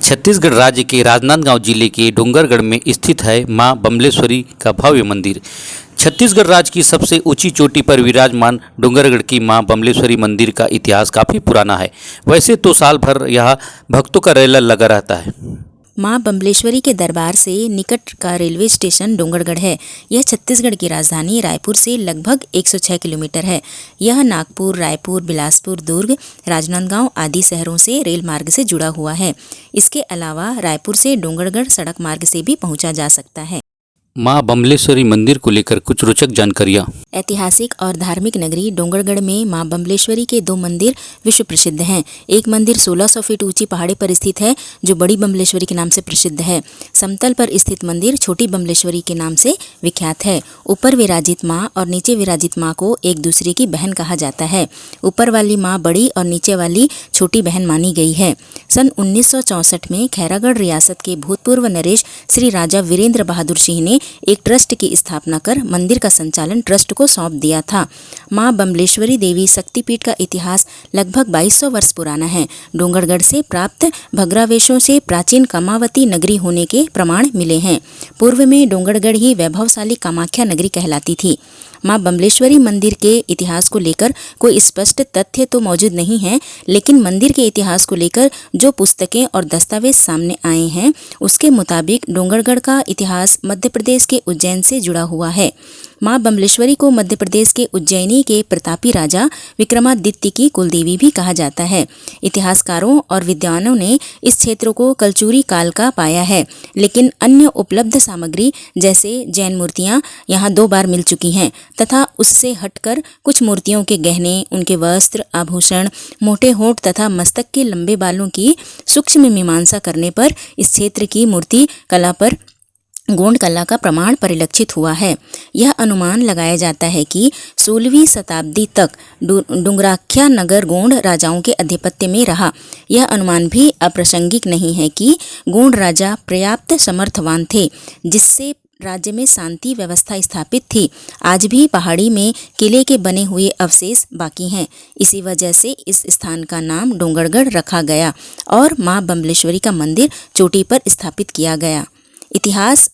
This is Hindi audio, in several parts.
छत्तीसगढ़ राज्य के राजनांदगांव जिले के डोंगरगढ़ में स्थित है मां बम्लेश्वरी का भव्य मंदिर। छत्तीसगढ़ राज्य की सबसे ऊंची चोटी पर विराजमान डोंगरगढ़ की मां बम्लेश्वरी मंदिर का इतिहास काफ़ी पुराना है। वैसे तो साल भर यह भक्तों का रेला लगा रहता है। मां बम्लेश्वरी के दरबार से निकट का रेलवे स्टेशन डोंगरगढ़ है। यह छत्तीसगढ़ की राजधानी रायपुर से लगभग 106 किलोमीटर है। यह नागपुर, रायपुर, बिलासपुर, दुर्ग, राजनांदगांव आदि शहरों से रेल मार्ग से जुड़ा हुआ है। इसके अलावा रायपुर से डोंगरगढ़ सड़क मार्ग से भी पहुंचा जा सकता है। मां बम्लेश्वरी मंदिर को लेकर कुछ रोचक जानकारियाँ। ऐतिहासिक और धार्मिक नगरी डोंगरगढ़ में मां बम्लेश्वरी के दो मंदिर विश्व प्रसिद्ध हैं। एक मंदिर 1600 फीट ऊंची पहाड़ी पर स्थित है जो बड़ी बम्लेश्वरी के नाम से प्रसिद्ध है। समतल पर स्थित मंदिर छोटी बम्लेश्वरी के नाम से विख्यात है। ऊपर विराजित मां और नीचे विराजित मां को एक दूसरे की बहन कहा जाता है। ऊपर वाली मां बड़ी और नीचे वाली छोटी बहन मानी गई है। सन 1964 में खैरागढ़ रियासत के भूतपूर्व नरेश श्री राजा वीरेंद्र बहादुर सिंह ने एक ट्रस्ट की स्थापना कर मंदिर का संचालन ट्रस्ट को सौंप दिया था। मां बम्लेश्वरी देवी शक्तिपीठ का इतिहास लगभग 2200 वर्ष पुराना है। डोंगरगढ़ से प्राप्त भग्रावशेषों से प्राचीन कामावती नगरी होने के प्रमाण मिले हैं। पूर्व में डोंगरगढ़ ही वैभवशाली कामाख्या नगरी कहलाती थी। मां बम्लेश्वरी मंदिर के इतिहास को लेकर कोई स्पष्ट तथ्य तो मौजूद नहीं है, लेकिन मंदिर के इतिहास को लेकर जो पुस्तकें और दस्तावेज सामने आए हैं उसके मुताबिक डोंगरगढ़ का इतिहास मध्य प्रदेश के उज्जैन से जुड़ा हुआ है। मां बम्लेश्वरी को मध्य प्रदेश के उज्जैनी के प्रतापी राजा विक्रमादित्य की कुलदेवी भी कहा जाता है। इतिहासकारों और विद्वानों ने इस क्षेत्र को कलचुरी काल का पाया है, लेकिन अन्य उपलब्ध सामग्री जैसे जैन मूर्तियां यहाँ 2 बार मिल चुकी हैं तथा उससे हटकर कुछ मूर्तियों के गहने, उनके वस्त्र, आभूषण, मोटे होंठ तथा मस्तक के लंबे बालों की सूक्ष्म मीमांसा करने पर इस क्षेत्र की मूर्ति कला पर गोंड कला का प्रमाण परिलक्षित हुआ है। यह अनुमान लगाया जाता है कि 16वीं शताब्दी तक डुंगराख्या नगर गोंड राजाओं के आधिपत्य में रहा। यह अनुमान भी अप्रासंगिक नहीं है कि गोंड राजा पर्याप्त समर्थवान थे जिससे राज्य में शांति व्यवस्था स्थापित थी। आज भी पहाड़ी में किले के बने हुए अवशेष बाकी हैं। इसी वजह से इस स्थान का नाम डोंगरगढ़ रखा गया और मां बम्लेश्वरी का मंदिर चोटी पर स्थापित किया गया। इतिहास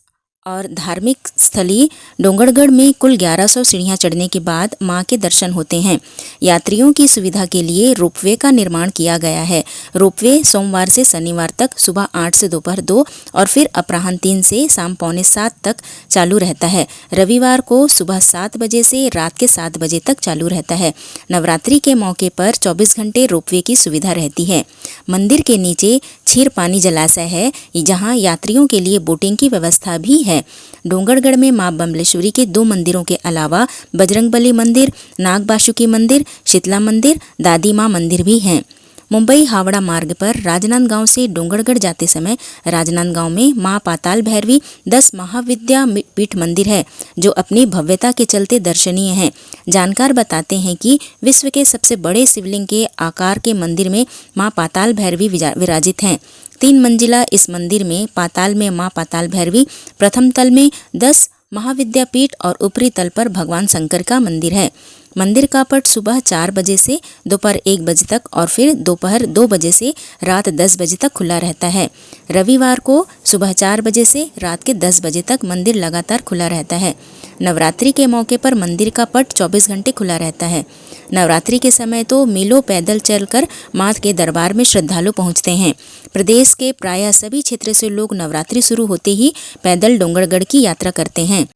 और धार्मिक स्थली डोंगरगढ़ में कुल 1100 सीढ़ियां चढ़ने के बाद मां के दर्शन होते हैं। यात्रियों की सुविधा के लिए रोपवे का निर्माण किया गया है। रोपवे सोमवार से शनिवार तक सुबह 8 से दोपहर 2 और फिर अपराह्न 3 से शाम 6:45 तक चालू रहता है। रविवार को सुबह 7 बजे से रात के 7 बजे तक चालू रहता है। नवरात्रि के मौके पर 24 घंटे रोपवे की सुविधा रहती है। मंदिर के नीचे क्षीर पानी जलाशय है जहाँ यात्रियों के लिए बोटिंग की व्यवस्था भी है। डोंगरगढ़ में मां बम्लेश्वरी के 2 मंदिरों के अलावा बजरंगबली मंदिर, नागबासुकी मंदिर, शीतला मंदिर, दादी मां मंदिर भी हैं। मुंबई हावड़ा मार्ग पर राजनांदगांव से डोंगरगढ़ जाते समय राजनांदगांव में मां पाताल भैरवी 10 महाविद्या पीठ मंदिर है जो अपनी भव्यता के चलते दर्शनीय है। जानकार बताते हैं कि विश्व के सबसे बड़े शिवलिंग के आकार के मंदिर में मां पाताल भैरवी विराजित हैं। 3 मंजिला इस मंदिर में पाताल में मां पाताल भैरवी, प्रथम तल में 10 महाविद्यापीठ और ऊपरी तल पर भगवान शंकर का मंदिर है। मंदिर का पट सुबह 4 बजे से दोपहर 1 बजे तक और फिर दोपहर 2 बजे से रात 10 बजे तक खुला रहता है। रविवार को सुबह 4 बजे से रात के 10 बजे तक मंदिर लगातार खुला रहता है। नवरात्रि के मौके पर मंदिर का पट 24 घंटे खुला रहता है। नवरात्रि के समय तो मीलों पैदल चलकर मां के दरबार में श्रद्धालु पहुंचते हैं। प्रदेश के प्रायः सभी क्षेत्र से लोग नवरात्रि शुरू होते ही पैदल डोंगरगढ़ की यात्रा करते हैं।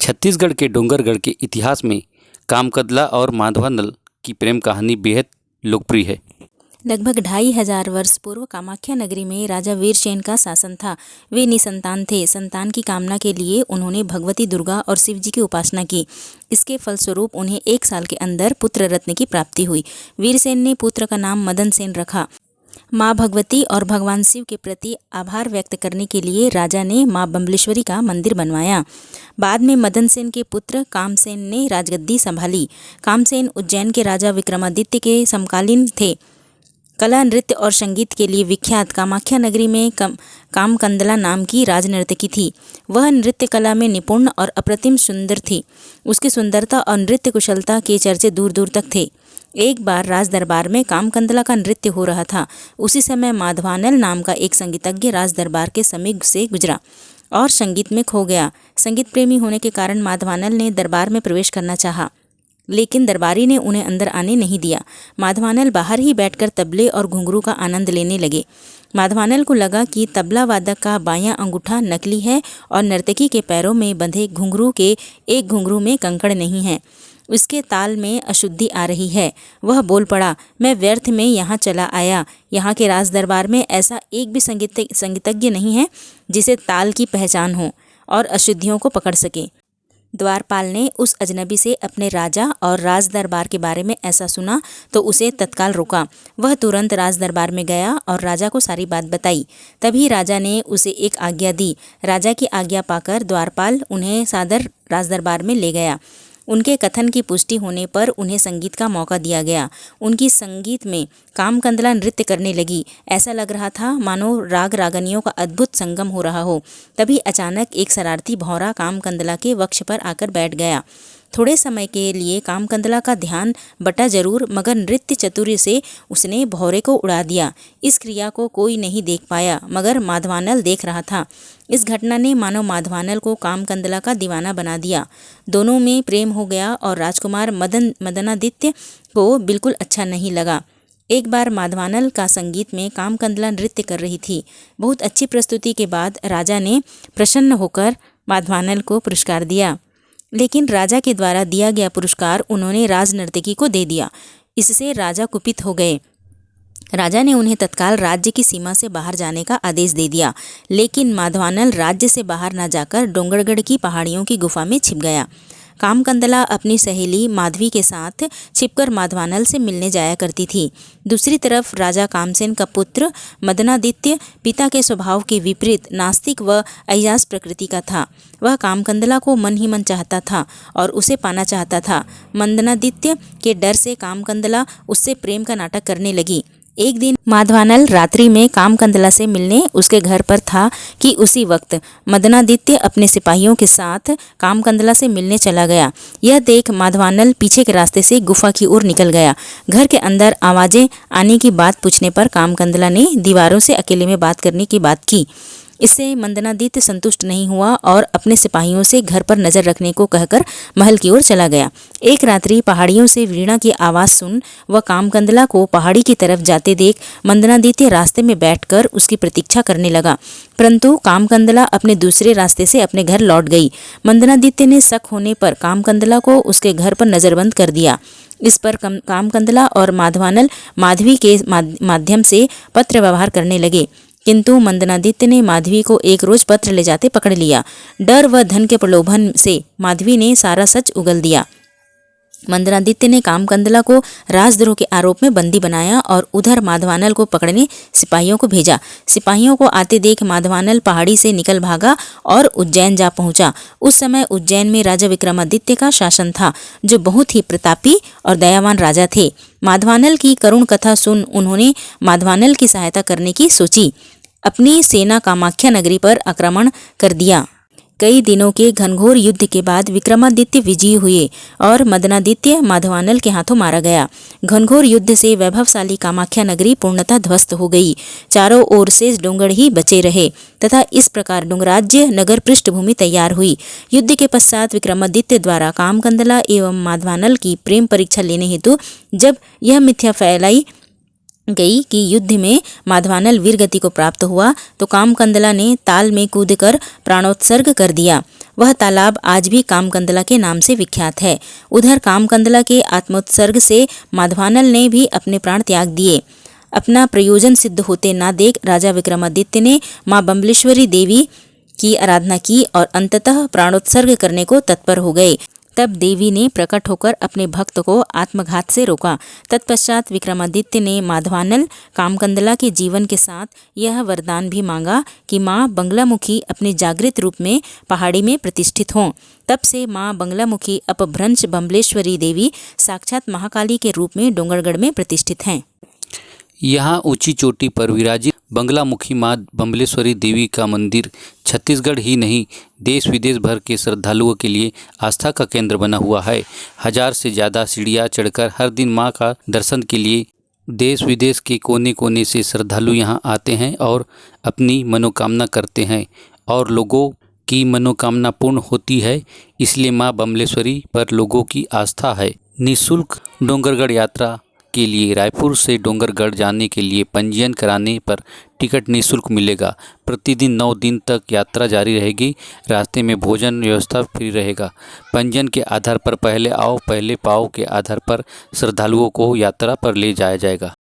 छत्तीसगढ़ के डोंगरगढ़ के इतिहास में कामकदला और माधवानल की प्रेम कहानी बेहद लोकप्रिय है। लगभग 2500 वर्ष पूर्व कामाख्या नगरी में राजा वीरसेन का शासन था। वे निसंतान थे। संतान की कामना के लिए उन्होंने भगवती दुर्गा और शिव जी की उपासना की। इसके फलस्वरूप उन्हें 1 साल के अंदर पुत्र रत्न की प्राप्ति हुई। वीरसेन ने पुत्र का नाम मदन सेन रखा। मां भगवती और भगवान शिव के प्रति आभार व्यक्त करने के लिए राजा ने मां बम्लेश्वरी का मंदिर बनवाया। बाद में मदन सेन के पुत्र कामसेन ने राजगद्दी संभाली। कामसेन उज्जैन के राजा विक्रमादित्य के समकालीन थे। कला, नृत्य और संगीत के लिए विख्यात कामाख्या नगरी में कामकंदला नाम की राजनर्तकी थी। वह नृत्य कला में निपुण और अप्रतिम सुंदर थी। उसकी सुंदरता और नृत्य कुशलता के चर्चे दूर दूर तक थे। एक बार राज दरबार में कामकंदला का नृत्य हो रहा था। उसी समय माधवानल नाम का एक संगीतज्ञ राज दरबार के समीप से गुजरा और संगीत में खो गया। संगीत प्रेमी होने के कारण माधवानल ने दरबार में प्रवेश करना चाहा, लेकिन दरबारी ने उन्हें अंदर आने नहीं दिया। माधवानल बाहर ही बैठकर तबले और घुंघरू का आनंद लेने लगे। माधवानल को लगा कि तबला वादक का बायां अंगूठा नकली है और नर्तकी के पैरों में बंधे घुंघरू के एक घुंघरू में कंकड़ नहीं है। उसके ताल में अशुद्धि आ रही है। वह बोल पड़ा, मैं व्यर्थ में यहाँ चला आया। यहाँ के राज दरबार में ऐसा एक भी संगीतज्ञ नहीं है जिसे ताल की पहचान हो और अशुद्धियों को पकड़ सके। द्वारपाल ने उस अजनबी से अपने राजा और राज दरबार के बारे में ऐसा सुना तो उसे तत्काल रोका। वह तुरंत राज दरबार में गया और राजा को सारी बात बताई। तभी राजा ने उसे एक आज्ञा दी। राजा की आज्ञा पाकर द्वारपाल उन्हें सादर राज दरबार में ले गया। उनके कथन की पुष्टि होने पर उन्हें संगीत का मौका दिया गया। उनकी संगीत में कामकंदला नृत्य करने लगी। ऐसा लग रहा था मानो राग रागनियों का अद्भुत संगम हो रहा हो। तभी अचानक एक शरारती भौरा कामकंदला के वक्ष पर आकर बैठ गया। थोड़े समय के लिए कामकंदला का ध्यान बटा जरूर, मगर नृत्य चतुर्य से उसने भौरे को उड़ा दिया। इस क्रिया को कोई नहीं देख पाया, मगर माधवानल देख रहा था। इस घटना ने मानो माधवानल को कामकंदला का दीवाना बना दिया। दोनों में प्रेम हो गया और राजकुमार मदनादित्य को बिल्कुल अच्छा नहीं लगा। एक बार माधवानल का संगीत में कामकंदला नृत्य कर रही थी। बहुत अच्छी प्रस्तुति के बाद राजा ने प्रसन्न होकर माधवानल को पुरस्कार दिया, लेकिन राजा के द्वारा दिया गया पुरस्कार उन्होंने राज नर्तकी को दे दिया। इससे राजा कुपित हो गए। राजा ने उन्हें तत्काल राज्य की सीमा से बाहर जाने का आदेश दे दिया, लेकिन माधवानल राज्य से बाहर न जाकर डोंगरगढ़ की पहाड़ियों की गुफा में छिप गया। कामकंदला अपनी सहेली माधवी के साथ छिपकर माधवानल से मिलने जाया करती थी। दूसरी तरफ राजा कामसेन का पुत्र मदनादित्य पिता के स्वभाव के विपरीत नास्तिक व अय्यास प्रकृति का था। वह कामकंदला को मन ही मन चाहता था और उसे पाना चाहता था। मदनादित्य के डर से कामकंदला उससे प्रेम का नाटक करने लगी। एक दिन माधवानल रात्रि में कामकंदला से मिलने उसके घर पर था कि उसी वक्त मदनादित्य अपने सिपाहियों के साथ कामकंदला से मिलने चला गया। यह देख माधवानल पीछे के रास्ते से गुफा की ओर निकल गया। घर के अंदर आवाजें आने की बात पूछने पर कामकंदला ने दीवारों से अकेले में बात करने की बात की। इससे मदनादित्य संतुष्ट नहीं हुआ और अपने सिपाहियों से घर पर नजर रखने को कहकर महल की ओर चला गया। एक रात्रि पहाड़ियों से वीणा की आवाज़ सुन वह कामकंदला को पहाड़ी की तरफ जाते देख मदनादित्य रास्ते में बैठकर उसकी प्रतीक्षा करने लगा, परंतु कामकंदला अपने दूसरे रास्ते से अपने घर लौट गई। मदनादित्य ने शक होने पर कामकंदला को उसके घर पर नजरबंद कर दिया। इस पर कामकंदला और माधवानल माधवी के माध्यम से पत्र व्यवहार करने लगे, किंतु मदनादित्य ने माधवी को एक रोज पत्र ले जाते पकड़ लिया। डर व धन के प्रलोभन से माधवी ने सारा सच उगल दिया। मदनादित्य ने कामकंदला को राजद्रोह के आरोप में बंदी बनाया और उधर माधवानल को पकड़ने सिपाहियों को भेजा। सिपाहियों को आते देख माधवानल पहाड़ी से निकल भागा और उज्जैन जा पहुंचा। उस समय उज्जैन में राजा विक्रमादित्य का शासन था, जो बहुत ही प्रतापी और दयावान राजा थे। माधवानल की करुण कथा सुन उन्होंने माधवानल की सहायता करने की सोची। अपनी सेना कामाख्या नगरी पर आक्रमण कर दिया। कई दिनों के घनघोर युद्ध के बाद विक्रमादित्य विजयी हुए और मदनादित्य माधवानल के हाथों मारा गया। घनघोर युद्ध से वैभवशाली कामाख्या नगरी पूर्णतः ध्वस्त हो गई। चारों ओर से डोंगर ही बचे रहे तथा इस प्रकार डोंगराज्य नगर पृष्ठभूमि तैयार हुई। युद्ध के पश्चात विक्रमादित्य द्वारा कामकंदला एवं माधवानल की प्रेम परीक्षा लेने हेतु जब यह मिथ्या फैलाई गई कि युद्ध में माधवानल वीरगति को प्राप्त हुआ, तो कामकंदला ने ताल में कूदकर प्राणोत्सर्ग कर दिया। वह तालाब आज भी कामकंदला के नाम से विख्यात है। उधर कामकंदला के आत्मोत्सर्ग से माधवानल ने भी अपने प्राण त्याग दिए। अपना प्रयोजन सिद्ध होते ना देख राजा विक्रमादित्य ने माँ बम्बलेश्वरी देवी की आराधना की और अंततः प्राणोत्सर्ग करने को तत्पर हो गए। तब देवी ने प्रकट होकर अपने भक्त को आत्मघात से रोका। तत्पश्चात विक्रमादित्य ने माधवानल कामकंदला के जीवन के साथ यह वरदान भी मांगा कि माँ बंगलामुखी अपने जागृत रूप में पहाड़ी में प्रतिष्ठित हों। तब से माँ बंगलामुखी अपभ्रंश बम्बलेश्वरी देवी साक्षात महाकाली के रूप में डोंगरगढ़ में प्रतिष्ठित हैं। यहाँ ऊंची चोटी पर विराजित बंगलामुखी मां बम्बलेश्वरी देवी का मंदिर छत्तीसगढ़ ही नहीं देश विदेश भर के श्रद्धालुओं के लिए आस्था का केंद्र बना हुआ है। 1000 से ज़्यादा सीढ़ियाँ चढ़कर हर दिन मां का दर्शन के लिए देश विदेश के कोने कोने से श्रद्धालु यहाँ आते हैं और अपनी मनोकामना करते हैं और लोगों की मनोकामना पूर्ण होती है। इसलिए मां बम्बलेश्वरी पर लोगों की आस्था है। निःशुल्क डोंगरगढ़ यात्रा के लिए रायपुर से डोंगरगढ़ जाने के लिए पंजीयन कराने पर टिकट निःशुल्क मिलेगा। प्रतिदिन 9 दिन तक यात्रा जारी रहेगी। रास्ते में भोजन व्यवस्था फ्री रहेगा। पंजीयन के आधार पर पहले आओ पहले पाओ के आधार पर श्रद्धालुओं को यात्रा पर ले जाया जाएगा।